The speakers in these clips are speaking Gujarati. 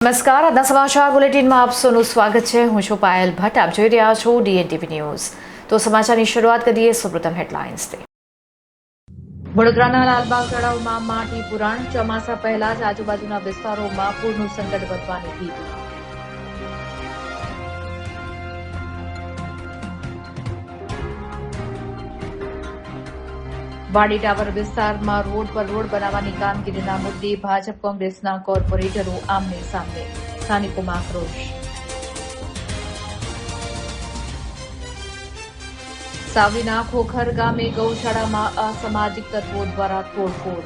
નમસ્કાર, આજના સમાચાર બુલેટિનમાં આપ સૌનું સ્વાગત છે। હું છું પાયલ ભટ્ટ, આપ જોઈ રહ્યા છો DNTV ન્યૂઝ। તો સમાચારની શરૂઆત કરીએ સૌપ્રથમ હેડલાઇન્સથી। વડોદરાના લાલબાગ તળાવમાં માટી પુરાણ, ચોમાસા પહેલા જ આજુબાજુના વિસ્તારોમાં પૂરનું સંકટ વધવાની ભીતિ। વાડી ટાવર વિસ્તારમાં રોડ પર રોડ બનાવવાની કામગીરીના મુદ્દે ભાજપ કોંગ્રેસના કોર્પોરેટરો આમને સામને, સ્થાનિકોમાં આક્રોશ। સાવલીના ખોખર ગામે ગૌશાળામાં અસામાજિક તત્વો દ્વારા તોડફોડ।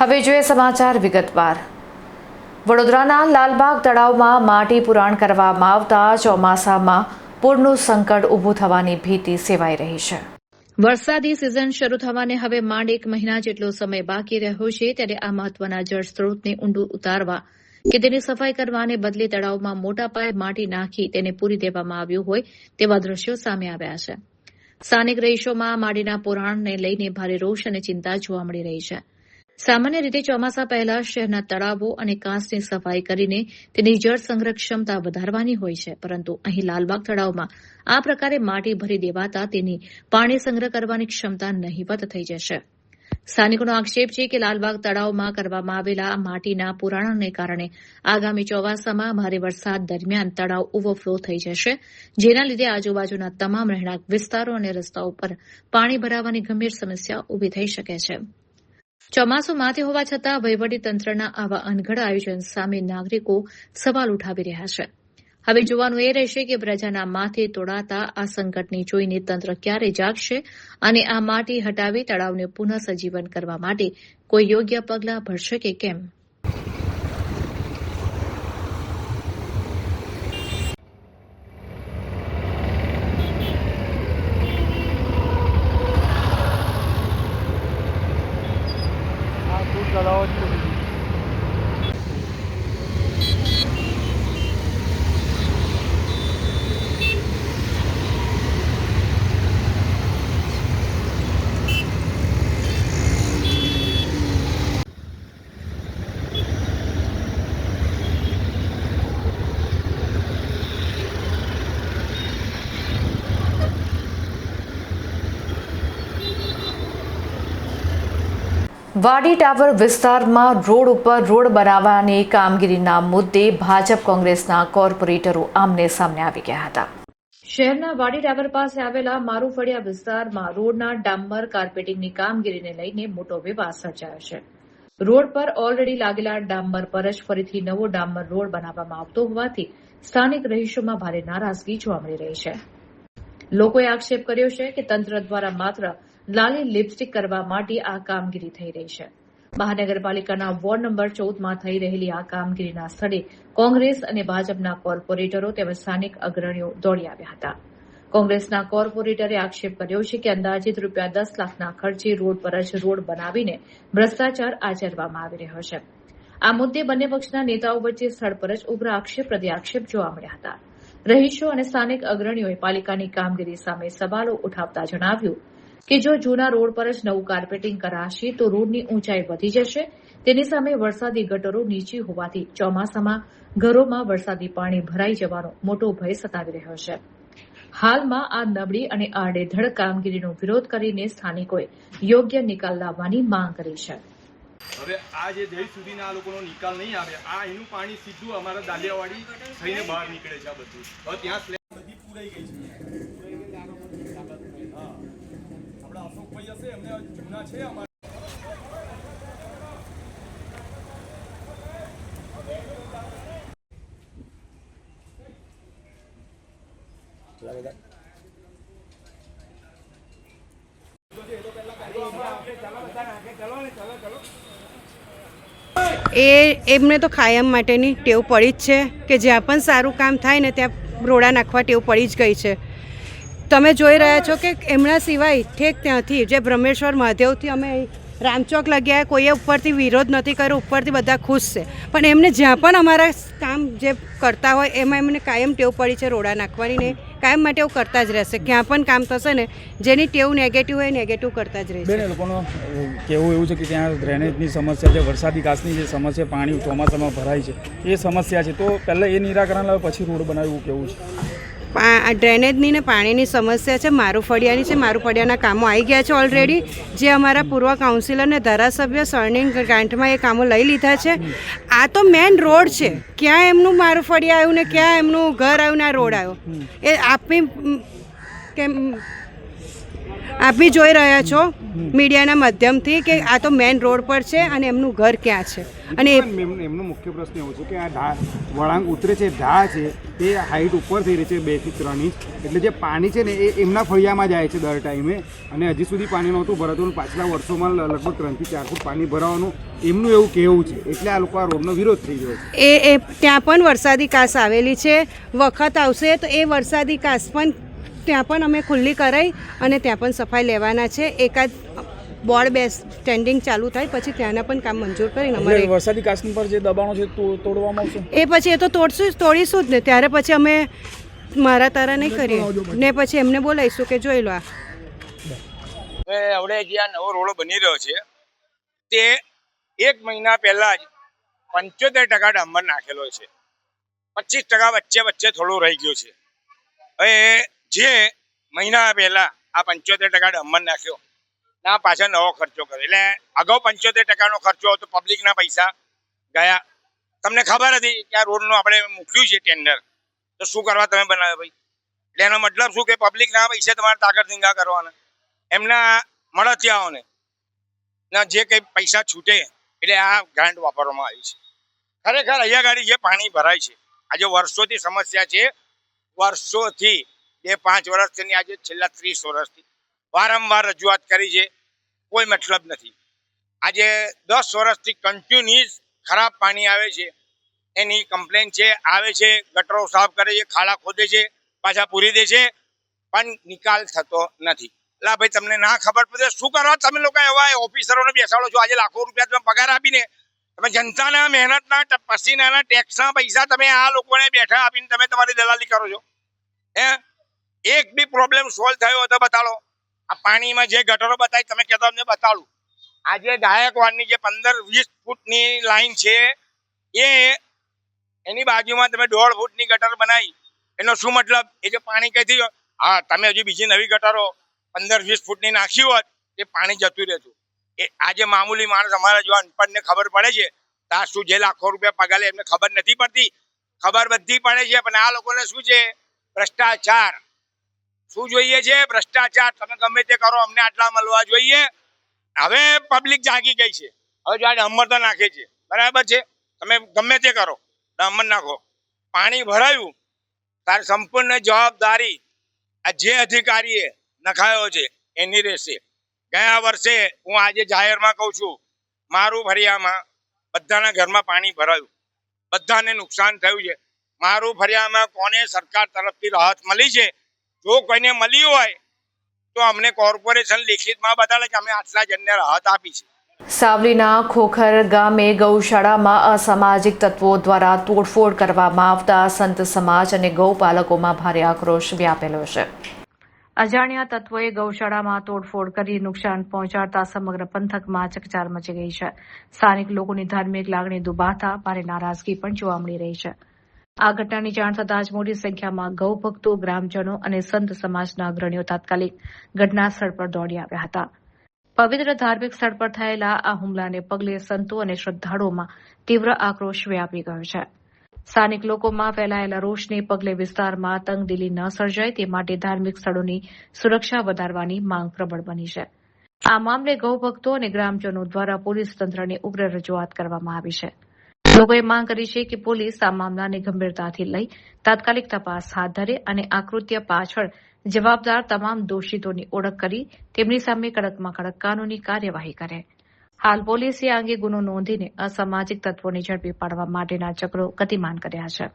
હવે જોઈએ સમાચાર વિગતવાર। વડોદરાના લાલબાગ તળાવમાં માટી પુરાણ કરવામાં આવતા ચોમાસામાં પૂરનું સંકટ ઊભું થવાની ભીતિ સેવાઈ રહી છે। વરસાદી સિઝન શરૂ થવાને હવે માંડ એક મહિના જેટલો સમય બાકી રહ્યો છે, ત્યારે આ મહત્વના જળ સ્ત્રોતને ઊંડું ઉતારવા કે તેની સફાઈ કરવાને બદલે તળાવમાં મોટા પાયે માટી નાખી તેને પૂરી દેવામાં આવ્યું હોય તેવા દ્રશ્યો સામે આવ્યા છે। સ્થાનિક રહીશોમાં માટીના પુરાણને લઈને ભારે રોષ અને ચિંતા જોવા મળી રહી છે। સામાન્ય રીતે ચોમાસા પહેલા શહેરના તળાવો અને કાંસની સફાઈ કરીને તેની જળ સંગ્રહ ક્ષમતા વધારવાની હોય છે, પરંતુ અહીં લાલબાગ તળાવમાં આ પ્રકારે માટી ભરી દેવાતા તેની પાણી સંગ્રહ કરવાની ક્ષમતા નહિવત થઈ જશે। સ્થાનિકોનો આક્ષેપ છે કે લાલબાગ તળાવમાં કરવામાં આવેલા માટીના પુરાણને કારણે આગામી ચોમાસામાં ભારે વરસાદ દરમિયાન તળાવ ઓવરફ્લો થઈ જશે, જેના લીધે આજુબાજુના તમામ રહેણાંક વિસ્તારો અને રસ્તાઓ પર પાણી ભરાવાની ગંભીર સમસ્યા ઉભી થઈ શકે છે। ચોમાસું માથે હોવા છતાં વહીવટીતંત્રના આવા અનગઢ આયોજન સામે નાગરિકો સવાલ ઉઠાવી રહ્યા છે। હવે જોવાનું એ રહેશે કે પ્રજાના માથે તોડાતા આ સંકટને જોઈને તંત્ર ક્યારે જાગશે અને આ માટી હટાવી તળાવને પુનઃ સજીવન કરવા માટે કોઈ યોગ્ય પગલાં ભરશે કે કેમ। વાડી ટાવર વિસ્તારમાં રોડ ઉપર રોડ બનાવવાની કામગીરીના મુદ્દે ભાજપ કોંગ્રેસના કોર્પોરેટરો આમને સામને આવી ગયા હતા। શહેરના વાડી ટાવર પાસે આવેલા મારુફળિયા વિસ્તારમાં રોડના ડામર કાર્પેટિંગની કામગીરીને લઈને મોટો વિવાદ સર્જાયો છે। રોડ પર ઓલરેડી લાગેલા ડામર પર જ ફરીથી નવો ડામર રોડ બનાવવામાં આવતો હોવાથી સ્થાનિક રહીશોમાં ભારે નારાજગી જોવા મળી રહી છે। લોકોએ આક્ષેપ કર્યો છે કે તંત્ર દ્વારા માત્ર લાલી લિપસ્ટિક કરવા માટે આ કામગીરી થઈ રહી છે। મહાનગરપાલિકાના વોર્ડ નંબર 14માં થઈ રહેલી આ કામગીરીના સ્થળે કોંગ્રેસ અને ભાજપના કોર્પોરેટરો તેમજ સ્થાનિક અગ્રણીઓ દોડી આવ્યા હતા। કોંગ્રેસના કોર્પોરેટરે આક્ષેપ કર્યો છે કે અંદાજિત ₹10 લાખના ખર્ચે રોડ પર જ રોડ બનાવીને ભ્રષ્ટાચાર આચરવામાં આવી રહ્યો છે। આ મુદ્દે બંને પક્ષના નેતાઓ વચ્ચે સ્થળ પર જ ઉગ્ર આક્ષેપ પ્રત્યાક્ષેપ જોવા મળ્યા હતા। રહીશો અને સ્થાનિક અગ્રણીઓએ પાલિકાની કામગીરી સામે સવાલો ઉઠાવતા જણાવ્યું કે જો જૂના રોડ પર જ નવું કાર્પેટિંગ કરાશે તો રોડની ઊંચાઈ વધી જશે। તેની સામે વરસાદી ગટરો નીચી હોવાથી ચોમાસામાં ઘરોમાં વરસાદી પાણી ભરાઈ જવાનો મોટો ભય સતાવી રહ્યો છે। હાલમાં આ નબળી અને આડેધડ કામગીરીનો વિરોધ કરીને સ્થાનિકોએ યોગ્ય નિકાલ લાવવાની માંગ કરી છે। હવે આ જે દેશ સુધીના આ લોકોનો નિકાલ નહીં આવે, આ એનું પાણી સીધું અમારા દાલિયાવાડી થઈને બહાર નીકળે છે। આ બધું હવે ત્યાં બધી પૂરાઈ ગઈ છે। આપણા અશોકભાઈ હશે, એમને જૂના છે અમારા એમને તો કાયમ માટેની ટેવ પડી જ છે કે જ્યાં પણ સારું કામ થાય ને ત્યાં રોડા નાખવા ટેવ પડી જ ગઈ છે। તમે જોઈ રહ્યા છો કે એમના સિવાય ઠેક ત્યાંથી જે બ્રહ્મેશ્વર મહાદેવથી અમે રામચોક લગ્યા, કોઈએ ઉપરથી વિરોધ નથી કર્યો, ઉપરથી બધા ખુશ છે, પણ એમને જ્યાં પણ અમારા કામ જે કરતા હોય એમાં એમને કાયમ ટેવ પડી છે રોડા નાખવાની ને કાયમ માટે એવું કરતા જ રહેશે. ક્યાં પણ કામ થશે ને જેની ટેવ નેગેટિવ હોય નેગેટિવ કરતા જ રહેશે. બેન, એ લોકોનું કહેવું એવું છે કે ત્યાં ડ્રેનેજની સમસ્યા છે, વરસાદી કાચની જે સમસ્યા, પાણી ચોમાસામાં ભરાય છે, એ સમસ્યા છે. તો પહેલાં એ નિરાકરણ લાવે પછી રોડ બનાવવું કેવું છે? ડ્રેનેજની ને પાણીની સમસ્યા છે, મારુફળિયાની છે. મારુફળિયાના કામો આવી ગયા છે ઓલરેડી. જે અમારા પૂર્વ કાઉન્સિલર અને ધારાસભ્ય સ્વર્ણિમ ગાંઠમાં એ કામો લઈ લીધા છે. આ તો મેન રોડ છે. ક્યાં એમનું મારુફળિયા આવ્યું ને ક્યાં એમનું ઘર આવ્યું ને આ રોડ આવ્યો એ આપી જોઈ રહ્યા છો મીડિયાના માધ્યમથી કે આ તો મેન રોડ પર છે અને એમનું ઘર ક્યાં છે. અને એમનો મુખ્ય પ્રશ્ન એવો છે કે આ વળાંક ઉતરે છે, ઢાળ છે, તે હાઈટ ઉપર થઈ રહી છે 2 થી 3 ઇંચ. એટલે જે પાણી છે ને એ એમના ફળિયામાં જાય છે દર ટાઈમે, અને હજી સુધી પાણી નહોતું ભરાતું. પાછલા વર્ષોમાં લગભગ 3 થી 4 ફૂટ પાણી ભરાવાનું એમનું એવું કહેવું છે. એટલે આ લોકો આ રોડનો વિરોધ થઈ રહ્યો છે. એ ત્યાં પણ વરસાદી કાસ આવેલી છે. વખત આવશે તો એ વરસાદી કાસ પણ ત્યાં પણ અમે ખુલ્લી કરાઈ અને ત્યાં પણ સફાઈ લેવાના છે. એકાદ બોર્ડ સ્ટેન્ડિંગ ચાલુ થાય પછી ત્યાંના પણ કામ મંજૂર કરીને અમારે વરસાદી કાચની પર જે દબાણો છે તોડવામાં આવશે. એ પછી એ તો તોડીશું જ ને. ત્યારે પછી અમે મારા તારા નહીં કરીએ ને પછી એમને બોલાવીશું કે જોઈ લો. હવે જે આ નવો રોડ બની રહ્યો છે તે 1 મહિના પહેલા જ 75% ડામર નાખેલો છે. 25% વચ્ચે થોડું રહી ગયું છે. હવે જે મહિના પહેલા આ 75% ડામર નાખ્યો ના પાછળ નવો ખર્ચો કર્યો. એટલે અગાઉ 75%નો ખર્ચો હતો, પબ્લિકના પૈસા ગયા. તમને ખબર હતી કે આ રોડનું આપણે મૂક્યું છે ટેન્ડર, તો શું કરવા તમે બનાવ્યો ભાઈ? એટલે એનો મતલબ શું કે પબ્લિકના પૈસા તમારે તાકત ધીંગા કરવાના, એમના મળતિયાઓને ના જે કંઈ પૈસા છૂટે એટલે આ ગ્રાન્ટ વાપરવામાં આવી છે. ખરેખર અહીંયા ગાડી જે પાણી ભરાય છે આજે વર્ષોથી સમસ્યા છે. વર્ષોથી 2-5 વર્ષથી આજે છેલ્લા 30 વર્ષથી વારંવાર રજૂઆત કરી છે, કોઈ મતલબ નથી. આજે 10 વર્ષથી કન્ટિન્યુઅસ ખરાબ પાણી આવે છે, એની કમ્પ્લેન છે, આવે છે, ગટરો સાફ કરે છે, ખાડા ખોદે છે, પાછા પૂરી દે છે, પણ નિકાલ થતો નથી. એટલે ભાઈ તમને ના ખબર પડે શું કરવા તમે લોકો એવા ઓફિસરોને બેસાડો છો? આજે લાખો રૂપિયા તમે પગાર આપીને તમે જનતાના મહેનતના પસીનાના ટેક્સના પૈસા તમે આ લોકોને બેઠા આપીને તમે તમારી દલાલી કરો છો. એક બી પ્રોબ્લેમ સોલ્વ થયો હોય તો બતાડો. આ પાણીમાં જે ગટરો બતાવી તમે કહેતો અમને બતાડું. આજે ગાયકવાડની જે 15-20 ફૂટની લાઈન છે એની બાજુમાં તમે 1.5 ફૂટની ગટર બનાવી, એનો શું મતલબ? એ જે પાણી કઈથી, હા તમે હજુ બીજી નવી ગટરો 15-20 ફૂટની નાખી હોત એ પાણી જતું રહેતું. એ આજે મામૂલી માણસ અમારા જેવા અનપઢને ખબર પડે છે તો આ શું જે લાખો રૂપિયા પગાર લે એમને ખબર નથી પડતી? ખબર બધી પડે છે, પણ આ લોકોને શું છે? ભ્રષ્ટાચાર. શું જોઈએ છે? ભ્રષ્ટાચાર. તમે ગમે તે કરો, અમને આટલા મળવા જોઈએ. હવે પબ્લિક જાગી ગઈ છે. હવે જો આ ડામર તો નાખે છે, બરાબર છે, તમે ગમે તે કરો, ડામર નાખો, પાણી ભરાયું તાર સંપૂર્ણ જવાબદારી આ જે અધિકારીએ નખાયો છે એની રહેશે. ગયા વર્ષે હું આજે જાહેરમાં કહું છું, મારું ફરિયામાં બધાના ઘરમાં પાણી ભરાયું, બધાને નુકસાન થયું છે. મારું ફરિયામાં કોને સરકાર તરફથી રાહત મળી છે? જો કોઈને મળી હોય તો અમને કોર્પોરેશન લેખિતમાં બતાવે કે અમે આટલા જણને રાહત આપી છે. સાવલીના ખોખર ગામે ગૌશાળામાં અસામાજિક તત્વો દ્વારા તોડફોડ કરવામાં આવતા સંત સમાજ અને ગૌપાલકોમાં ભારે આક્રોશ વ્યાપેલો છે. અજાણ્યા તત્વોએ ગૌશાળામાં તોડફોડ કરી નુકસાન પહોંચાડતા સમગ્ર પંથકમાં ચકચાર મચી ગઈ છે. સ્થાનિક લોકોની ધાર્મિક લાગણી દુભાતા ભારે નારાજગી પણ જોવા મળી રહી છે. આ ઘટનાની જાણ થતાં જ મોટી સંખ્યામાં ગૌભક્તો, ગ્રામજનો અને સંત સમાજના અગ્રણીઓ તાત્કાલિક ઘટના સ્થળ પર દોડી આવ્યા હતા. પવિત્ર ધાર્મિક સ્થળ પર થયેલા આ હુમલાને પગલે સંતો અને શ્રદ્ધાળુઓમાં તીવ્ર આક્રોશ વ્યાપી ગયો છે. સ્થાનિક લોકોમાં ફેલાયેલા રોષને પગલે વિસ્તારમાં તંગદિલી ન સર્જાય તે માટે ધાર્મિક સ્થળોની સુરક્ષા વધારવાની માંગ પ્રબળ બની છે. આ મામલે ગૌભક્તો અને ગ્રામજનો દ્વારા પોલીસ તંત્રને ઉગ્ર રજૂઆત કરવામાં આવી છે. લોકોએ માંગ કરી છે કે પોલીસ આ મામલાને ગંભીરતાથી લઈ તાત્કાલિક તપાસ હાથ ધરે અને આ કૃત્ય પાછળ જવાબદાર તમામ દોષિતોની ઓળખ કરી તેમની સામે કડકમાં કડક કાનૂની કાર્યવાહી કરે. હાલ પોલીસે આ અંગે ગુનો નોંધીને અસામાજિક તત્વોને ઝડપી પાડવા માટેના ચક્રો ગતિમાન કર્યા છે.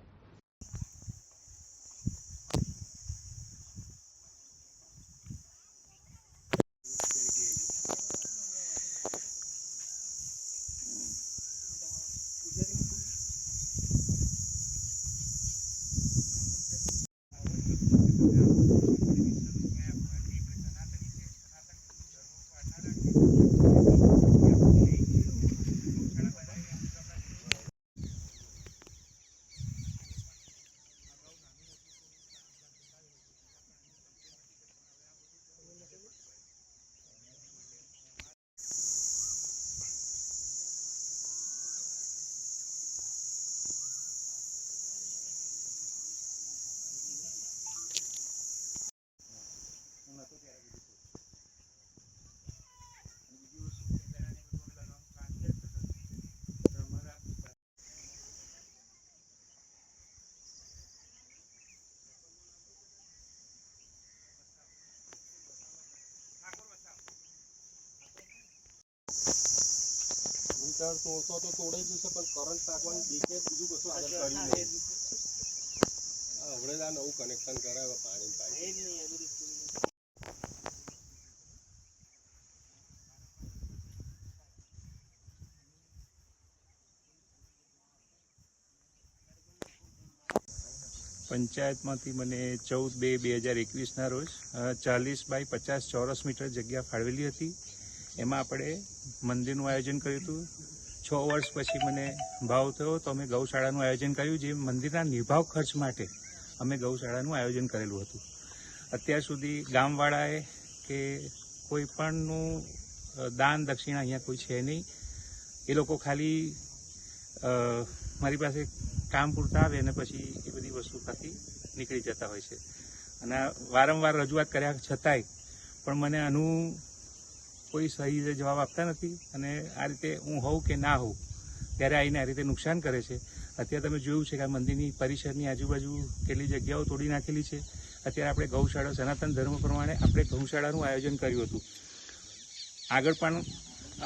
મીટર તોડતો તો તોડાઈ જશે, પણ કરંટ નાખવાની બીકે બીજું કશું આગળ કર્યું નહીં. હવે આ નવું કનેક્શન કરાવે પાણી પાઇપ. પંચાયતમાંથી મને 14/2/2021ના રોજ 40 બાય 50 ચોરસ મીટર જગ્યા ફાળવેલી હતી. એમાં આપણે મંદિરનું આયોજન કર્યું હતું. 6 વર્ષ પછી મને ભાવ થયો તો અમે ગૌશાળાનું આયોજન કર્યું, જે મંદિરના નિભાવ ખર્ચ માટે અમે ગૌશાળાનું આયોજન કરેલું હતું. અત્યાર સુધી ગામવાળાએ કે કોઈ પણનું દાન દક્ષિણા અહીંયા કોઈ છે નહીં. એ લોકો ખાલી મારી પાસે કામ પૂરતા આવે અને પછી એ બધી વસ્તુ થતી નીકળી જતા હોય છે. અને વારંવાર રજૂઆત કર્યા છતાંય પણ મને આનું કોઈ સહી રીતે જવાબ આપતા નથી. અને આ રીતે હું હોઉં કે ના હોઉં ત્યારે આવીને આ રીતે નુકસાન કરે છે. અત્યારે તમે જોયું છે કે આ મંદિરની પરિસરની આજુબાજુ કેટલી જગ્યાઓ તોડી નાખેલી છે. અત્યારે આપણે ગૌશાળા સનાતન ધર્મ પ્રમાણે આપણે ગૌશાળાનું આયોજન કર્યું હતું. આગળ પણ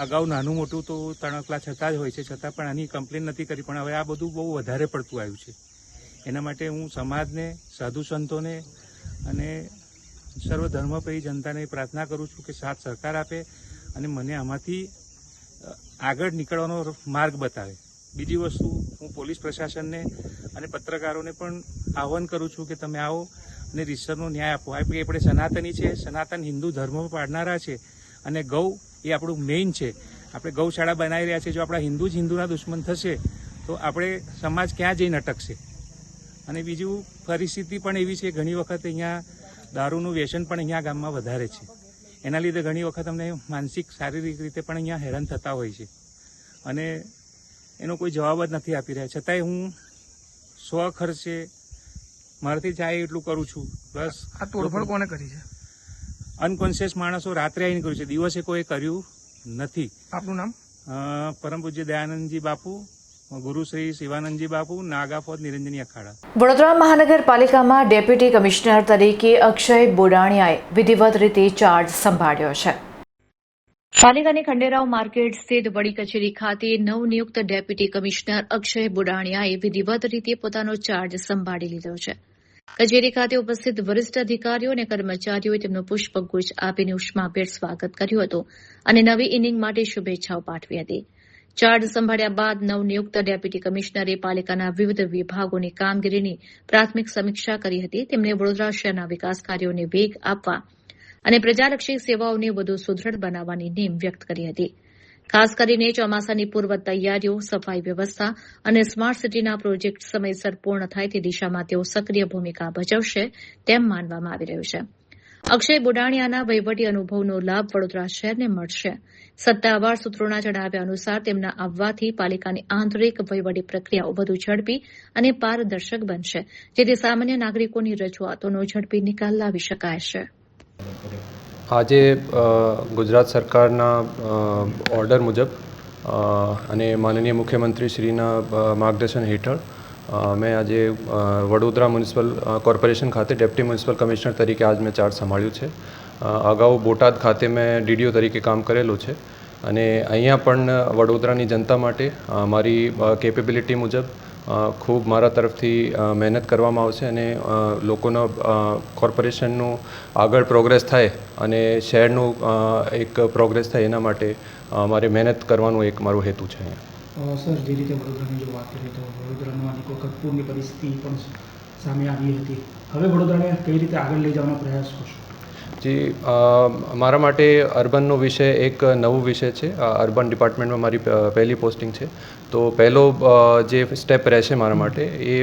અગાઉ નાનું મોટું તો તણકલા છતાં જ હોય છે, છતાં પણ આની કમ્પ્લેન નથી કરી. પણ હવે આ બધું બહુ વધારે પડતું આવ્યું છે. એના માટે હું સમાજને, સાધુ સંતોને અને સર્વ ધર્મપ્રેમી જનતાને પ્રાર્થના કરું છું કે સાથ સહકાર આપે અને મને આમાંથી આગળ નીકળવાનો માર્ગ બતાવે. બીજી વસ્તુ, હું પોલીસ પ્રશાસનને અને પત્રકારોને પણ આહ્વાન કરું છું કે તમે આવો અને રીતસરનો ન્યાય આપો. આપણે સનાતની છે, સનાતન હિન્દુ ધર્મ પાળનારા છે અને ગૌ એ આપણું મેઇન છે. આપણે ગૌશાળા બનાવી રહ્યા છીએ. જો આપણા હિન્દુ જ હિન્દુના દુશ્મન થશે તો આપણે સમાજ ક્યાં જઈને અટકશે. અને બીજું, પરિસ્થિતિ પણ એવી છે, ઘણી વખત અહીંયા દારૂનું વ્યસન પણ અહીંયા ગામમાં વધારે છે. એના લીધે ઘણી વખત અમને માનસિક શારીરિક રીતે પણ અહીંયા હેરાન થતા હોય છે અને એનો કોઈ જવાબ જ નથી આપી રહ્યા. છતાંય હું સ્વખર્ચે મારાથી જાય એટલું કરું છું. પ્લસ આ તોડફોડ કોને કરી છે? અનકોન્શિયસ માણસો રાત્રે આવીને કર્યું છે, દિવસે કોઈ કર્યું નથી. આપનું નામ? પરમ પૂજ્ય દયાનંદજી બાપુ, ગુરુ શ્રી શિવાનંદજી બાપુ, નાગાફોદ નિરંજની અખાડા. વડોદરા મહાનગરપાલિકામાં ડેપ્યુટી કમિશનર તરીકે અક્ષય બોડાણીયાએ વિધિવત રીતે ચાર્જ સંભાળ્યો છે. પાલિકાની ખંડેરાવ માર્કેટ સ્થિત વડી કચેરી ખાતે નવનિયુક્ત ડેપ્યુટી કમિશનર અક્ષય બોડાણીયાએ વિધિવત રીતે પોતાનો ચાર્જ સંભાળી લીધો છે. કચેરી ખાતે ઉપસ્થિત વરિષ્ઠ અધિકારીઓ અને કર્મચારીઓએ તેમનું પુષ્પગુચ્છ આપીને ઉષ્માભેર સ્વાગત કર્યું હતું અને નવી ઇનિંગ માટે શુભેચ્છાઓ પાઠવી હતી. ચાર્જ સંભાળ્યા બાદ નવનિયુક્ત ડેપ્યુટી કમિશનરે પાલિકાના વિવિધ વિભાગોની કામગીરીની પ્રાથમિક સમીક્ષા કરી હતી. તેમણે વડોદરા શહેરના વિકાસ કાર્યોને વેગ આપવા અને પ્રજાલક્ષી સેવાઓને વધુ સુદૃઢ બનાવવાની નેમ વ્યક્ત કરી હતી. ખાસ કરીને ચોમાસાની પૂર્વ તૈયારીઓ, સફાઈ વ્યવસ્થા અને સ્માર્ટ સિટીના પ્રોજેક્ટ સમયસર પૂર્ણ થાય તે દિશામાં તેઓ સક્રિય ભૂમિકા ભજવશે તેમ માનવામાં આવી રહ્યું છે. અક્ષય બોડાણીયાના વહીવટી અનુભવનો લાભ વડોદરા શહેરને મળશે. સત્તાવાર સૂત્રોના જણાવ્યા અનુસાર તેમના આવવાથી પાલિકાની આંતરિક વહીવટી પ્રક્રિયાઓ વધુ ઝડપી અને પારદર્શક બનશે, જેથી સામાન્ય નાગરિકોની રજૂઆતોનો ઝડપી નિકાલ લાવી શકાશે. આજે ગુજરાત સરકારના ઓર્ડર મુજબ અને માનનીય મુખ્યમંત્રી શ્રીના માર્ગદર્શન હેઠળ મેં આજે વડોદરા મ્યુનિસિપલ કોર્પોરેશન ખાતે ડેપ્યુટી મ્યુનિસિપલ કમિશનર તરીકે આજ મેં ચાર્જ સંભાળ્યું છે. અગાઉ બોટાદ ખાતે મેં ડીડીઓ તરીકે કામ કરેલું છે અને અહીંયા પણ વડોદરાની જનતા માટે મારી કેપેબિલિટી મુજબ ખૂબ મારા તરફથી મહેનત કરવામાં આવશે અને લોકોનો કોર્પોરેશનનું આગળ પ્રોગ્રેસ થાય અને શહેરનું એક પ્રોગ્રેસ થાય એના માટે મારે મહેનત કરવાનું એક મારો હેતુ છે. સર, જે રીતે વડોદરાની જો વાત કરીએ તો વડોદરાનું અનેક વખત પૂરની પરિસ્થિતિ પણ સામે આવી હતી. હવે વડોદરાને કઈ રીતે આગળ લઈ જવાનો પ્રયાસ કરશો? જી, મારા માટે અર્બનનો વિષય એક નવો વિષય છે. અર્બન ડિપાર્ટમેન્ટમાં મારી પહેલી પોસ્ટિંગ છે, તો પહેલો જે સ્ટેપ રહેશે મારા માટે એ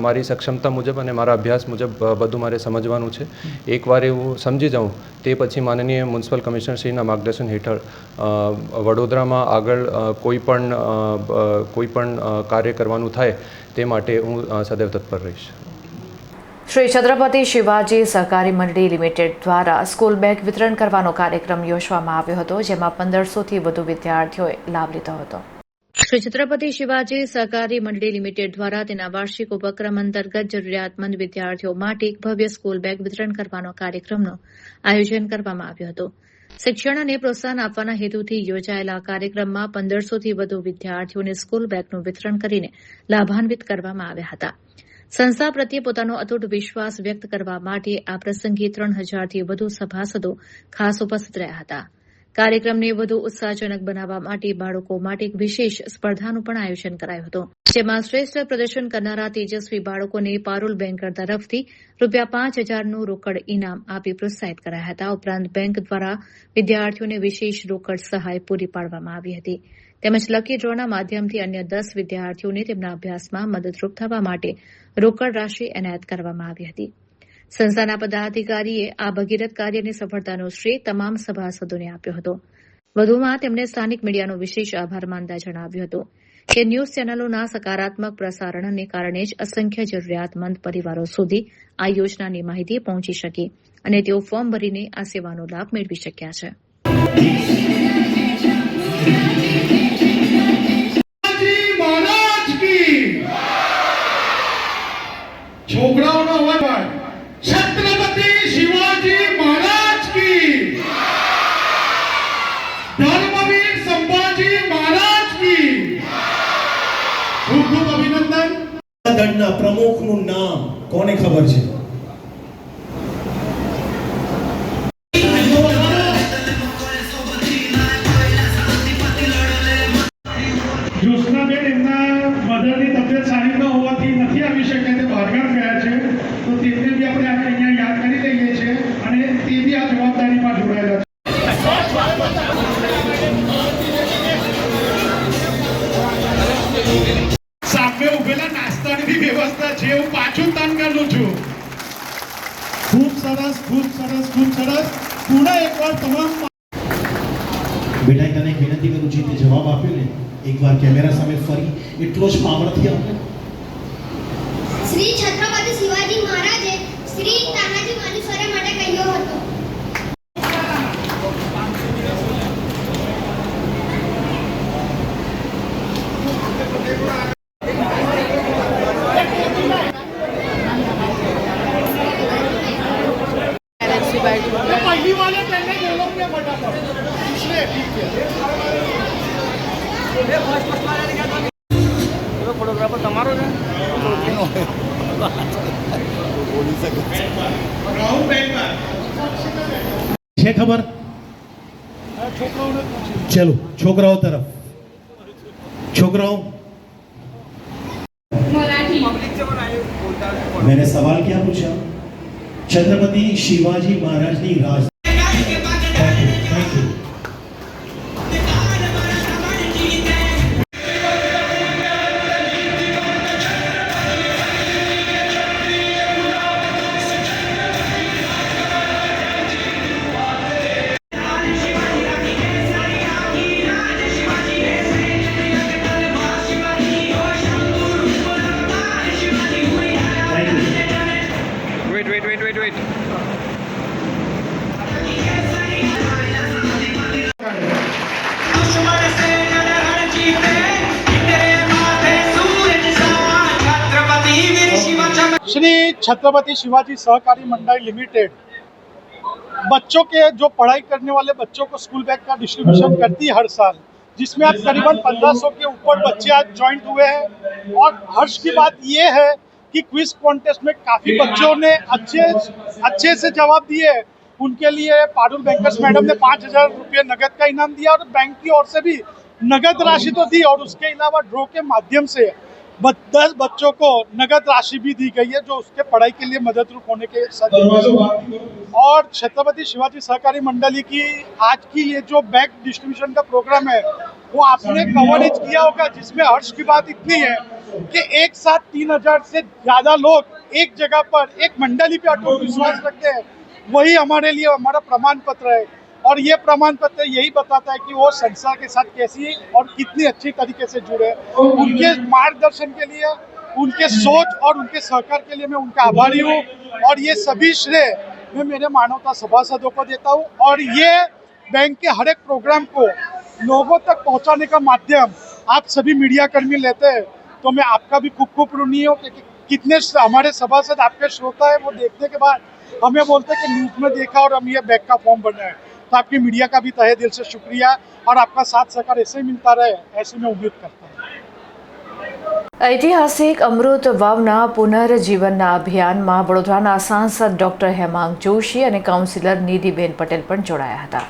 મારી સક્ષમતા મુજબ અને મારા અભ્યાસ મુજબ બધું મારે સમજવાનું છે. એકવાર હું સમજી જાઉં તે પછી માનનીય મ્યુનિસિપલ કમિશનરશ્રીના માર્ગદર્શન હેઠળ વડોદરામાં આગળ કોઈ પણ કાર્ય કરવાનું થાય તે માટે હું સદૈવ તત્પર રહીશ. શ્રી છત્રપતિ શિવાજી સહકારી મંડળી લિમિટેડ દ્વારા સ્કૂલ બેગ વિતરણ કરવાનો કાર્યક્રમ યોજવામાં આવ્યો હતો, જેમાં 1500થી વધુ વિદ્યાર્થીઓએ લાભ લીધો હતો. શ્રી છત્રપતિ શિવાજી સહકારી મંડળી લિમિટેડ દ્વારા તેના વાર્ષિક ઉપક્રમ અંતર્ગત જરૂરિયાતમંદ વિદ્યાર્થીઓ માટે એક ભવ્ય સ્કૂલ બેગ વિતરણ કરવાનો કાર્યક્રમનું આયોજન કરવામાં આવ્યું હતું. શિક્ષણને પ્રોત્સાહન આપવાના હેતુથી યોજાયેલા કાર્યક્રમમાં 1500થી વધુ વિદ્યાર્થીઓને સ્કૂલ બેગનું વિતરણ કરીને લાભાન્વિત કરવામાં આવ્યા હતા. સંસ્થા પ્રત્યે પોતાનો અતૂટ વિશ્વાસ વ્યક્ત કરવા માટે આ પ્રસંગે 3000થી વધુ સભાસદો ખાસ ઉપસ્થિત રહ્યા હતા. કાર્યક્રમને વધુ ઉત્સાહજનક બનાવવા માટે બાળકો માટે એક વિશેષ સ્પર્ધાનું પણ આયોજન કરાયું હતું, જેમાં શ્રેષ્ઠ પ્રદર્શન કરનારા તેજસ્વી બાળકોને પારુલ બેન્કર તરફથી ₹5000નું રોકડ ઇનામ આપી પ્રોત્સાહિત કરાયા હતા. ઉપરાંત બેંક દ્વારા વિદ્યાર્થીઓને વિશેષ રોકડ સહાય પૂરી પાડવામાં આવી હતી, તેમજ લકી ડ્રોના માધ્યમથી અન્ય 10 વિદ્યાર્થીઓને તેમના અભ્યાસમાં મદદરૂપ થવા માટે રોકડ રાશિ એનાયત કરવામાં આવી હતી. સંસ્થાના પદાધિકારીએ આ ભગીરથ કાર્યની સફળતાનો શ્રેય તમામ સભાસદોને આપ્યો હતો. વધુમાં તેમણે સ્થાનિક મીડિયાનો વિશેષ આભાર માનતા જણાવ્યું હતું કે ન્યૂઝ ચેનલોના સકારાત્મક પ્રસારણને કારણે જ અસંખ્ય જરૂરિયાતમંદ પરિવારો સુધી આ યોજનાની માહિતી પહોંચી શકી અને તેઓ ફોર્મ ભરીને આ સેવાનો લાભ મેળવી શક્યા છે. છોકરાઓનો અવાજ છત્રપતિ શિવાજી મહારાજ કી, ધર્મવીર સંભાજી મહારાજ કી. ખૂબ ખૂબ અભિનંદન. દળના પ્રમુખનું નામ કોને ખબર છે? જ્યોત્સનાબેન એમના મધરની તબિયત સારી ન હોવાથી નથી આવી શક્યા, તે બહારગામ ગયા છે, તો તેમને બી આપણે અહીંયા યાદ કરી લઈએ છીએ અને તે બી આ જવાબદારીમાં જોડાયેલા છે. સામે ઉભેલા નાસ્તાની બી વ્યવસ્થા છે, હું પાછું તન કરું છું. ખૂબ સરસ, ખૂબ સરસ, ખૂબ સરસ. પૂરા એકવાર તમામ બેટા તને એક વિનંતી કરું છું, તે જવાબ આપ્યો ને એકવાર કેમેરા સામે ફરી એટલો જ પાવરથી આપણે શ્રી છત્રપતિ શિવાજી મહારાજે શ્રી તાનાજી માલુસરે માટે કહ્યો હતો. પહેલી વાલે પહેલે બોલો કે ફટાફટ दूसरे ठीक है. ફોટોગ્રાફર તમારો છે? છે ખબર? ચલો છોકરાઓ તરફ. છોકરાઓ, मैंने सवाल क्या पूछा? छत्रपति शिवाजी महाराज की राज. Thank you. wait. Shri Chhatrapati Shivaji Sahakari Mandal limited बच्चों के जो पढ़ाई करने वाले बच्चों को स्कूल बैग का डिस्ट्रीब्यूशन करती है हर साल, जिसमें अब करीबन 1500 के ऊपर बच्चे आज ज्वाइंट हुए हैं। और हर्ष की बात ये है कि क्विज कॉन्टेस्ट में काफ़ी बच्चों ने अच्छे से जवाब दिए। उनके लिए पारुल बैंकर्स मैडम ने 5000 रुपये नगद का इनाम दिया और बैंक की ओर से भी नगद राशि तो दी, और उसके अलावा ड्रॉ के माध्यम से 10 बच्चों को नगद राशि भी दी गई है, जो उसके पढ़ाई के लिए मददरूप होने के साथ। और छत्रपति शिवाजी सहकारी मंडली की आज की ये जो बैग डिस्ट्रीब्यूशन का प्रोग्राम है, वो आपने कवरेज किया होगा, जिसमें हर्ष की बात इतनी है कि एक साथ 3000 से ज़्यादा लोग एक जगह पर एक मंडली पे अटूट विश्वास रखते हैं। वही हमारे लिए हमारा प्रमाण पत्र है, और ये प्रमाण पत्र यही बताता है कि वो संस्था के साथ कैसी और कितनी अच्छी तरीके से जुड़े। उनके मार्गदर्शन के लिए, उनके सोच और उनके सहकार के लिए मैं उनका आभारी हूँ, और ये सभी श्रेय मैं मेरे मानवता सभासदों को देता हूँ। और ये बैंक के हर एक प्रोग्राम को लोगों तक पहुँचाने का माध्यम आप सभी मीडिया कर्मी लेते हैं, तो मैं आपका भी खूब खूब ऋणी हूँ कि कितने हमारे सभासद आपके श्रोता है, वो देखने के बाद हमें बोलते हैं कि न्यूज़ में देखा और हम ये बैग का फॉर्म बनाए। तो आपकी मीडिया का भी तहे दिल से शुक्रिया और आपका साथ सहकार ऐसे ही मिलता रहे, ऐसी मैं उम्मीद करता हूँ। ઐતિહાસિક અમૃત વાવના પુનર્જીવનના અભિયાનમાં વડોદરાના સાંસદ ડોક્ટર હેમાંગ જોશી અને કાઉન્સિલર નિધિબેન પટેલ પણ જોડાયા હતા.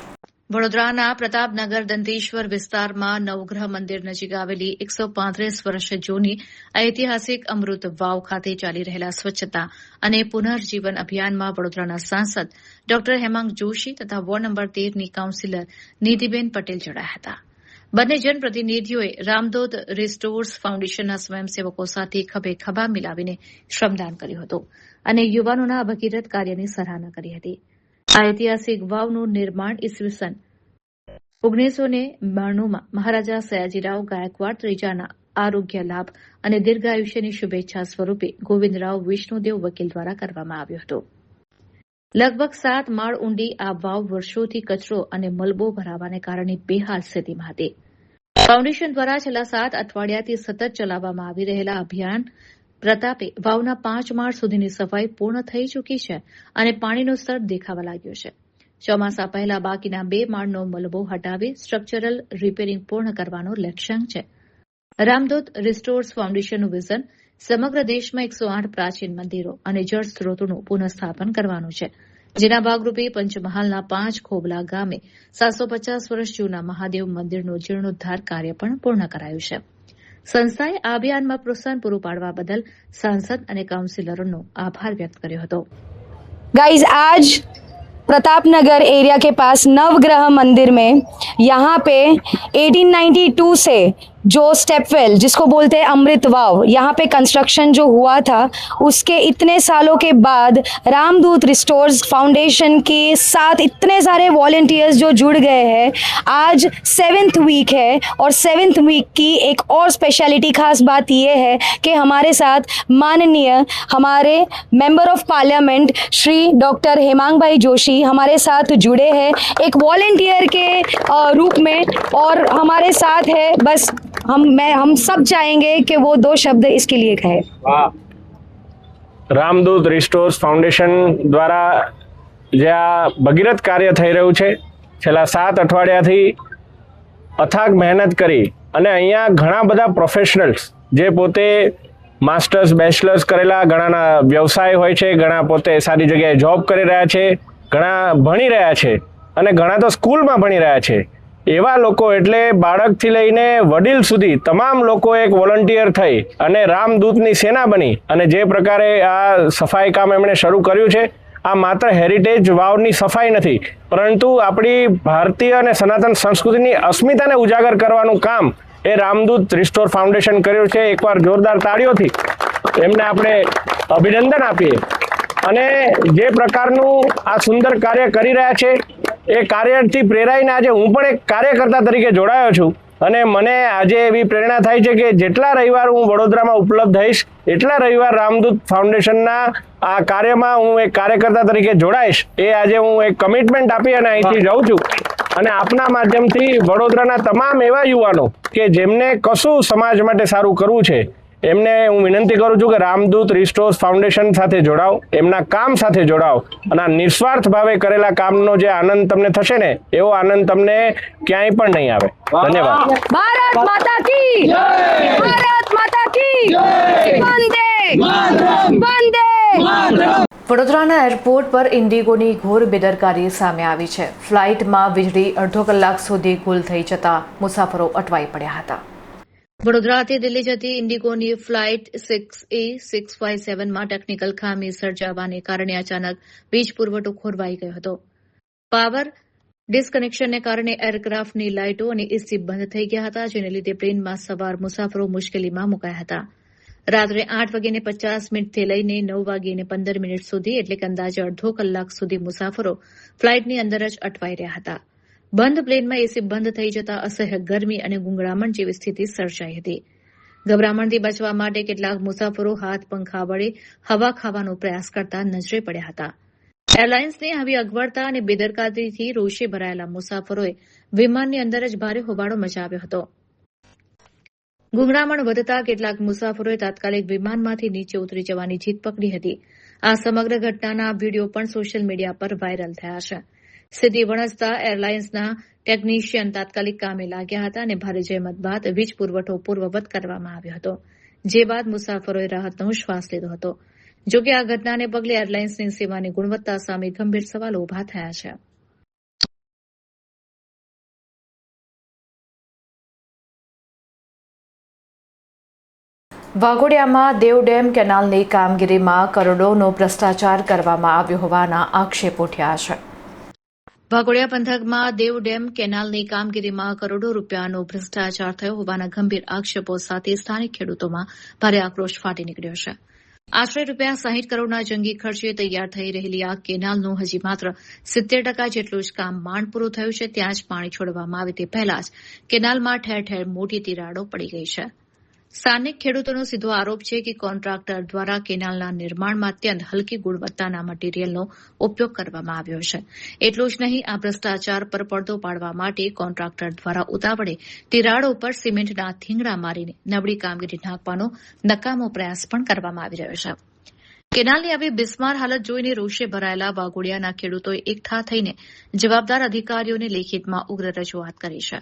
વડોદરાના પ્રતાપનગર દંતેશ્વર વિસ્તારમાં નવગ્રહ મંદિર નજીક આવેલી 135 વર્ષ જૂની ઐતિહાસિક અમૃત વાવ ખાતે ચાલી રહેલા સ્વચ્છતા અને પુનર્જીવન અભિયાનમાં વડોદરાના સાંસદ ડોક્ટર હેમાંગ જોશી તથા વોર્ડ નંબર 13ની કાઉન્સિલર નિધિબેન પટેલ જોડાયા હતા. બંને જનપ્રતિનિધિઓએ રામદૂત રિસ્ટોર્સ ફાઉન્ડેશનના સ્વયંસેવકો સાથે ખભે ખભા મિલાવીને શ્રમદાન કર્યું હતું અને યુવાનોના ભગીરથ કાર્યની સરાહના કરી હતી. આ ઐતિહાસિક વાવનું નિર્માણ ઈસવીસન 1992માં મહારાજા સયાજીરાવ ગાયકવાડ ત્રીજાના આરોગ્ય લાભ અને દીર્ઘાયુષ્યની શુભેચ્છા સ્વરૂપે ગોવિંદરાવ વિષ્ણુદેવ વકીલ દ્વારા કરવામાં આવ્યું હતું. લગભગ 7 માળ ઊંડી આ વાવ વર્ષોથી કચરો અને મલબો ભરાવાને કારણે બેહાલ સ્થિતિમાં હતી. ફાઉન્ડેશન દ્વારા છેલ્લા 7 અઠવાડિયાથી સતત ચલાવવામાં આવી રહેલા અભિયાન પ્રતાપે વાવના 5 માળ સુધીની સફાઈ પૂર્ણ થઈ ચૂકી છે અને પાણીનું સ્તર દેખાવા લાગ્યું છે. ચોમાસા પહેલા બાકીના 2 માળનો મલબો હટાવી સ્ટ્રક્ચરલ રિપેરિંગ પૂર્ણ કરવાનો લક્ષ્યાંક છે. રામદૂત રિસ્ટોર્સ ફાઉન્ડેશનનું વિઝન સમગ્ર દેશમાં 108 પ્રાચીન મંદિરો અને જળ સ્ત્રોતોનું પુનઃસ્થાપન કરવાનું છે, જેના ભાગરૂપે પંચમહાલના 5 ખોબલા ગામે 750 વર્ષ જૂના મહાદેવ મંદિરનું જીર્ણોદ્ધાર કાર્ય પણ પૂર્ણ કરાયું છે. સંસ્થાએ આ અભિયાનમાં પ્રોત્સાહન પૂરું પાડવા બદલ સાંસદ અને કાઉન્સિલરોનો આભાર વ્યક્ત કર્યો હતો. गाइस आज प्रतापनगर एरिया के पास नवग्रह मंदिर में यहाँ पे 1892 से जो स्टेपवेल जिसको बोलते हैं अमृत वाव, यहाँ पे कंस्ट्रक्शन जो हुआ था उसके इतने सालों के बाद रामदूत रिस्टोर्स फाउंडेशन के साथ इतने सारे वॉलंटियर्स जो जुड़ गए हैं. आज 7th वीक है और 7th वीक की एक और स्पेशलिटी खास बात ये है कि हमारे साथ माननीय हमारे member of parliament Shri doctor Hemang भाई जोशी हमारे साथ जुड़े हैं एक वॉलंटियर के रूप में और हमारे साथ है. बस हम सब चाहेंगे कि वो 2 शब्द इसके लिए कहे. રામદૂત રિસ્ટોર્સ ફાઉન્ડેશન દ્વારા જે આ ભગીરથ કાર્ય થઈ રહ્યું છે, છેલ્લા 7 અઠવાડિયાથી અથાગ મહેનત કરી અને અહીંયા ઘણા બધા પ્રોફેશનલ્સ જે પોતે માસ્ટર્સ બેચલર્સ કરેલા, ઘણાના વ્યવસાય હોય છે, ઘણા પોતે સારી જગ્યાએ જોબ કરી રહ્યા છે, ઘણા ભણી રહ્યા છે અને ઘણા તો સ્કૂલમાં ભણી રહ્યા છે. એવા લોકો એટલે બાળકથી લઈને વડીલ સુધી તમામ લોકો એક વોલન્ટિયર થઈ અને રામદૂતની સેના બની અને જે પ્રકારે આ સફાઈ કામ એમણે શરૂ કર્યું છે, આ માત્ર હેરિટેજ વાવની સફાઈ નથી, પરંતુ આપણી ભારતીય અને સનાતન સંસ્કૃતિની અસ્મિતાને ઉજાગર કરવાનું કામ એ રામદૂત રિસ્ટોર ફાઉન્ડેશન કર્યું છે. એકવાર જોરદાર તાળીઓથી એમને આપણે અભિનંદન આપીએ. અને જે પ્રકારનું આ સુંદર કાર્ય કરી રહ્યા છે એ કાર્યથી પ્રેરાઈને આજે હું પણ એક કાર્યકર્તા તરીકે જોડાયો છું અને મને આજે એવી પ્રેરણા થાય છે કે જેટલા રવિવાર હું વડોદરામાં ઉપલબ્ધ થઈશ એટલા રવિવાર રામદૂત ફાઉન્ડેશનના આ કાર્યમાં હું એક કાર્યકર્તા તરીકે જોડાઈશ. એ આજે હું એક કમિટમેન્ટ આપી અને અહીંથી જાઉં છું. અને આપના માધ્યમથી વડોદરાના તમામ એવા યુવાનો કે જેમને કશું સમાજ માટે સારું કરવું છે એમને હું વિનંતી કરું છું કે રામદૂત રિસ્ટોર્સ ફાઉન્ડેશન સાથે જોડાઓ, એમના કામ સાથે જોડાઓ અને આ નિસ્વાર્થ ભાવે કરેલા કામનો જે આનંદ તમને થશે ને એવો આનંદ તમને ક્યાંય પણ નહીં આવે. ધન્યવાદ. ભારત માતા કી જય! ભારત માતા કી જય! વંદે માતરમ! વંદે માતરમ! વડોદરાના એરપોર્ટ પર ઇન્ડિગોની ઘોર બેદરકારી સામે આવી છે. ફ્લાઇટમાં વીજળી અડધો કલાક સુધી ગુલ થઈ જતા મુસાફરો અટવાઈ પડ્યા હતા. વડોદરાથી દિલ્હી જતી ઇન્ડિગોની ફ્લાઇટ 6A657માં ટેકનિકલ ખામી સર્જાવાને કારણે અચાનક વીજ પુરવઠો ખોરવાઈ ગયો હતો. પાવર ડિસ્કનેક્શનને કારણે એરક્રાફ્ટની લાઇટો અને એસી બંધ થઈ ગયા હતા, જેને લીધે પ્લેનમાં સવાર મુસાફરો મુશ્કેલીમાં મુકાયા હતા. રાત્રે 8:50થી લઈને 9:15 સુધી એટલે કે અંદાજે અડધો કલાક સુધી મુસાફરો ફ્લાઇટની અંદર જ અટવાઈ રહ્યા હતા. બંધ પ્લેનમાં એસી બંધ થઈ જતા અસહ્ય ગરમી અને ગુંગળામણ જેવી સ્થિતિ સર્જાઈ હતી. ગભરામણથી બચવા માટે કેટલાક મુસાફરો હાથ પંખા વડે હવા ખાવાનો પ્રયાસ કરતા નજરે પડ્યા હતા. એરલાઇન્સની આવી અગવડતા અને બેદરકારીથી રોષે ભરાયેલા મુસાફરોએ વિમાનની અંદર જ ભારે હોબાળો મચાવ્યો હતો. ગુંગળામણ વધતા કેટલાક મુસાફરોએ તાત્કાલિક વિમાનમાંથી નીચે ઉતરી જવાની જીદ પકડી હતી. આ સમગ્ર ઘટનાના વિડીયો પણ સોશિયલ મીડિયા પર વાયરલ થયા છે. સ્થિતિ વણસતા એરલાઇન્સના ટેકનિશિયન તાત્કાલિક કામે લાગ્યા હતા અને ભારે જહેમત બાદ વીજ પુરવઠો પૂર્વવત કરવામાં આવ્યો હતો, જે બાદ મુસાફરોએ રાહતનો શ્વાસ લીધો હતો. જો કે આ ઘટનાને પગલે એરલાઇન્સની સેવાની ગુણવત્તા સામે ગંભીર સવાલો ઉભા થયા છે. વાઘોડિયામાં દેવ ડેમ કેનાલની કામગીરીમાં કરોડોનો ભ્રષ્ટાચાર કરવામાં આવ્યો હોવાના આક્ષેપો ઉઠ્યા છે. વાઘોડિયા પંથકમાં દેવ ડેમ કેનાલની કામગીરીમાં કરોડો રૂપિયાનો ભ્રષ્ટાચાર થયો હોવાના ગંભીર આક્ષેપો સાથે સ્થાનિક ખેડૂતોમાં ભારે આક્રોશ ફાટી નીકળ્યો છે. આશરે ₹60 કરોડના જંગી ખર્ચે તૈયાર થઈ રહેલી આ કેનાલનું હજી માત્ર 70% જેટલું જ કામ માંડ પૂરું થયું છે. ત્યાં જ પાણી છોડવામાં આવે તે પહેલા જ કેનાલમાં ઠેર ઠેર મોટી તિરાડો પડી ગઈ છે. સ્થાનિક ખેડૂતોનો સીધો આરોપ છે કે કોન્ટ્રાક્ટર દ્વારા કેનાલના નિર્માણમાં અત્યંત હલકી ગુણવત્તાના મટીરીયલનો ઉપયોગ કરવામાં આવ્યો છે. એટલું જ નહીં, આ ભ્રષ્ટાચાર પર પડદો પાડવા માટે કોન્ટ્રાક્ટર દ્વારા ઉતાવળે તિરાડો પર સિમેન્ટના થીંગડા મારીને નબળી કામગીરી ઢાંકવાનો નકામો પ્રયાસ પણ કરવામાં આવી રહ્યો છે. કેનાલની આવી બિસ્માર હાલત જોઈને રોષે ભરાયેલા વાઘોડિયાના ખેડૂતોએ એકઠા થઈને જવાબદાર અધિકારીઓને લેખિતમાં ઉગ્ર રજૂઆત કરી છે.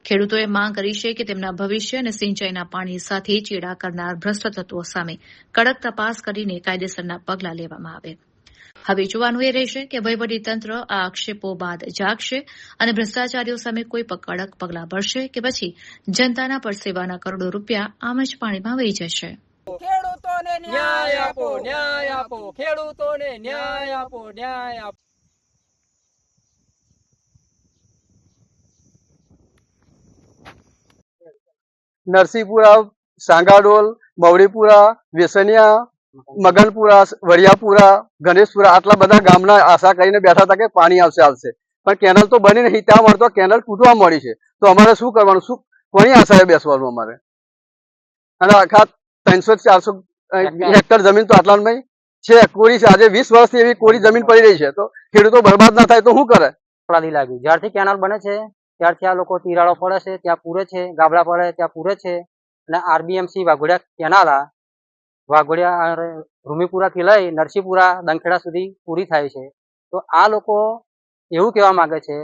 ખેડૂતોએ માંગ કરી છે કે તેમના ભવિષ્ય અને સિંચાઈના પાણી સાથે ચેડા કરનાર ભ્રષ્ટ તત્વો સામે કડક તપાસ કરીને કાયદેસરના પગલાં લેવામાં આવે. હવે જોવાનું એ રહેશે કે વહીવટીતંત્ર આ આક્ષેપો બાદ જાગશે અને ભ્રષ્ટાચારીઓ સામે કોઈ કડક પગલાં ભરશે કે પછી જનતાના પરસેવાના કરોડો રૂપિયા આમ જ પાણીમાં વહી જશે. ખેડૂતોને ન્યાય આપો, ન્યાય આપો, ખેડૂતોને ન્યાય આપો, ન્યાય આપો. નરસિંહપુરા, સાંગાડોલ, મવડીપુરા, વેસનિયા, મગનપુરા, વડિયાપુરા, ગણેશપુરા આટલા બધા ગામના આશા કરીને બેઠા હતા કે પાણી આવશે, પણ કેનાલ તો બની નહીં. ત્યાં મળતો કેનાલ તૂટવા મળી છે, તો અમારે શું કરવાનું? શું કોની આશાએ બેસવાનું અમારે? અને આખા 300-400 હેક્ટર જમીન તો આટલામાં છે, કોરી છે. આજે 20 વર્ષથી એવી કોરી જમીન પડી રહી છે, તો ખેડૂતો બરબાદ ના થાય તો શું કરે? લાગ્યું જ્યારથી કેનાલ બને છે ત્યારથી આ લોકો તિરાડો પડે છે, ત્યાં પૂરે છે, ગાબડા પડે ત્યાં પૂરે છે. અને આરબીએમસી વાઘોડિયા કેનાલ વાઘોડિયા રૂમીપુરાથી લઈ નરસિંહપુરા દંખેડા સુધી પૂરી થાય છે. તો આ લોકો એવું કહેવા માંગે છે,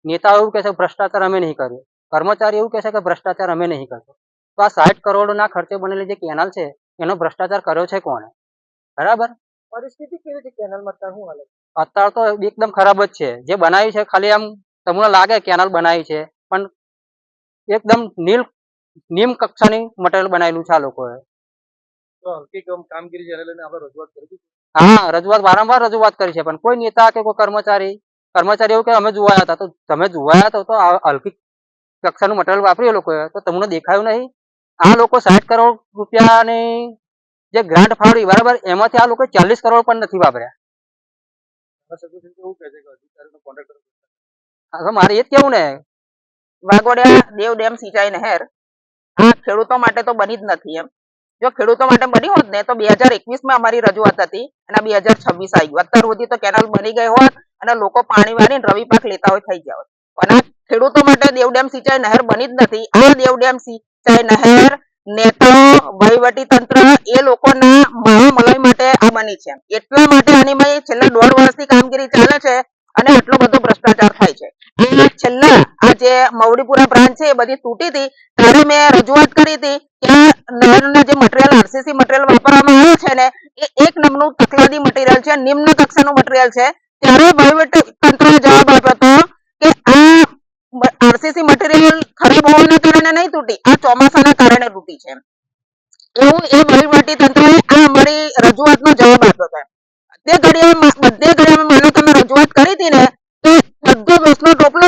નેતાઓ એવું કહે છે ભ્રષ્ટાચાર અમે નહીં કર્યો, કર્મચારી એવું કહે છે કે ભ્રષ્ટાચાર અમે નહીં કરતો. તો આ 60 કરોડના ખર્ચે બનેલી જે કેનાલ છે એનો ભ્રષ્ટાચાર કર્યો છે કોણે? બરાબર. પરિસ્થિતિ કેવી છે કેનાલમાં? શું હાલત? અત્યારે તો એકદમ ખરાબ જ છે. જે બનાવ્યું છે ખાલી આમ તમને લાગે કેનાલ બનાવી છે, પણ એકદમ નિમ્ન કક્ષાની મટીરિયલ બનાવેલું છે આ લોકોએ. કામગીરી જેને લઈને આપણે રજૂઆત કરી? હા, રજૂઆત વારંવાર રજૂઆત કરી છે, પણ કોઈ નેતા કે કોઈ કર્મચારી એવું કે અમે જોવાયા હતા. તો તમે જોવાયા તો હલકી કક્ષાનું મટીરિયલ વાપર્યું લોકોએ, તો તમને દેખાયું નહીં? આ લોકો 60 કરોડ રૂપિયાની જે ગ્રાન્ટ ફાળવી બરાબર, એમાંથી આ લોકો 40 કરોડ પણ નથી વાપર્યા. મારે એ જ કેવું ને, વાઘોડિયા દેવ ડેમ સિંચાઈ નહેર આ ખેડૂતો માટે તો બની જ નથી. એમ જો ખેડૂતો માટે બની હોત ને તો 2021માં અમારી રજૂઆત હતી અને 2026 આવી ગયું. અત્યાર સુધી તો કેનાલ બની ગઈ હોત અને લોકો પાણી વાળીને રવિ પાક લેતા હોય થઈ જાવ. પણ આ ખેડૂતો માટે દેવ ડેમ સિંચાઈ નહેર બની જ નથી. આ દેવ ડેમ સિંચાઈ નહેર નેતાઓ, વહીવટી તંત્ર એ લોકોના મહામલય માટે આ બની છે. એટલા માટે આની છેલ્લા 1.5 વર્ષથી કામગીરી ચાલે છે અને આટલો બધો ભ્રષ્ટાચાર થાય છે. છેલ્લા આ જે મવડીપુરા બ્રાન્ચ છે એ બધી તૂટી હતી ત્યારે મેં રજૂઆત કરી હતી કે નહેરના જે મટીરિયલ આરસીસી મટીરિયલ વાપરવામાં આવે છે ને એ એક નંબરનું તકલાદી મટીરિયલ છે, નિમ્ન કક્ષાનું મટીરિયલ છે. ત્યારે વહીવટી તંત્રએ જવાબ આપ્યો હતો કે આ આરસીસી મટીરિયલ ખરાબ હોવાના કારણે નહીં તૂટી, આ ચોમાસાના કારણે તૂટી છે. એવું એ વહીવટી તંત્રએ આ અમારી રજૂઆતનો જવાબ આપ્યો હતો. તે ઘડીએ મને તમે રજૂઆત કરી હતી ને તો બધો દોષનો ટોપલો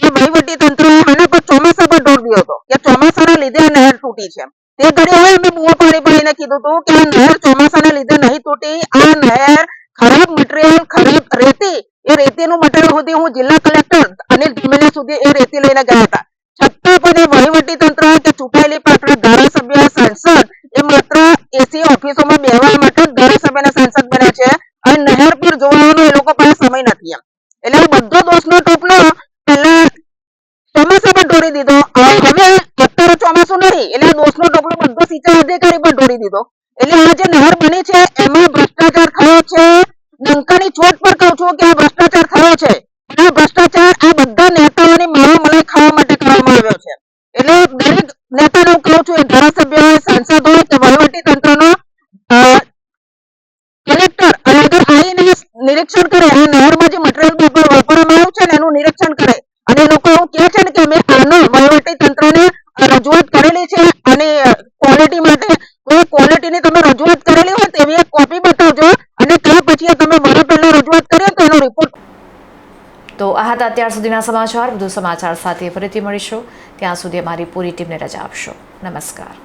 એ વહીવટી તંત્રએ આના પર ચોમાસા પર ઢોળ દીધો હતો કે ચોમાસાના લીધે આ નહેર તૂટી છે. તે ઘડીએ અમે બૂમો પાડીને કીધું હતું કે આ નહેર ચોમાસાના લીધે નહીં તૂટી, આ નહેર ખરાબ મટીરિયલ, ખરાબ રેતી, એ રેતીનું મટીરિયલ સુધી હું જિલ્લા કલેક્ટર અનિલ ધીમેલા સુધી એ રેતી લઈને ગયા હતા. છતાં પણ એ વહીવટી તંત્ર કે ચૂંટાયેલી પાર્ટીના ધારાસભ્ય, સાંસદ એ માત્ર એસી ઓફિસોમાં બેહવા માટે ધારાસભ્ય સાંસદ બન્યા છે અને નહેર પર જોવાનો એ લોકો પાસે સમય નથી. એમ એટલે બધો દોષનો ટોપલો પહેલા ચોમાસા પર ઢોળી દીધો. હવે અત્યારે ચોમાસું નહીં એટલે દોષનો ટોપલો બધો સિંચાઈ અધિકારી પર ઢોળી દીધો. એટલે આ જે નહેર બની છે એમાં ભ્રષ્ટાચાર થયો છે. ડંકાની ચોટ પર કહું છું કે આ ભ્રષ્ટાચાર થયો છે. આ ભ્રષ્ટાચાર આ બધા નેતાઓની માવા મલાઈ ખાવા માટે કરવામાં આવ્યો છે. એટલે દરેક નેતાને હું કહું છું, એ ધારાસભ્ય હોય, સાંસદ હોય કે વહીવટી તંત્રનો કલેક્ટર અગર આવીને નિરીક્ષણ કરે, આ નહેરમાં જે મટીરિયલ વાપરવામાં આવ્યું છે ને એનું નિરીક્ષણ કરે, અને લોકો એવું કહે છે ને કે અમે આનો વહીવટી તંત્રને રજૂઆત કરેલી છે અને ક્વોલિટી માટે કોઈ ક્વોલિટીની તમે રજૂઆત કરેલી હોય તેવી એક કોપી બતાવજો, અને ત્યાર પછી તમે મારા પહેલા રજૂઆત કરીએ તો એનો રિપોર્ટ. તો આ હતા અત્યાર સુધીના સમાચાર. વધુ સમાચાર સાથે ફરીથી મળીશું. ત્યાં સુધી અમારી પૂરી ટીમને રજા આપશો. નમસ્કાર.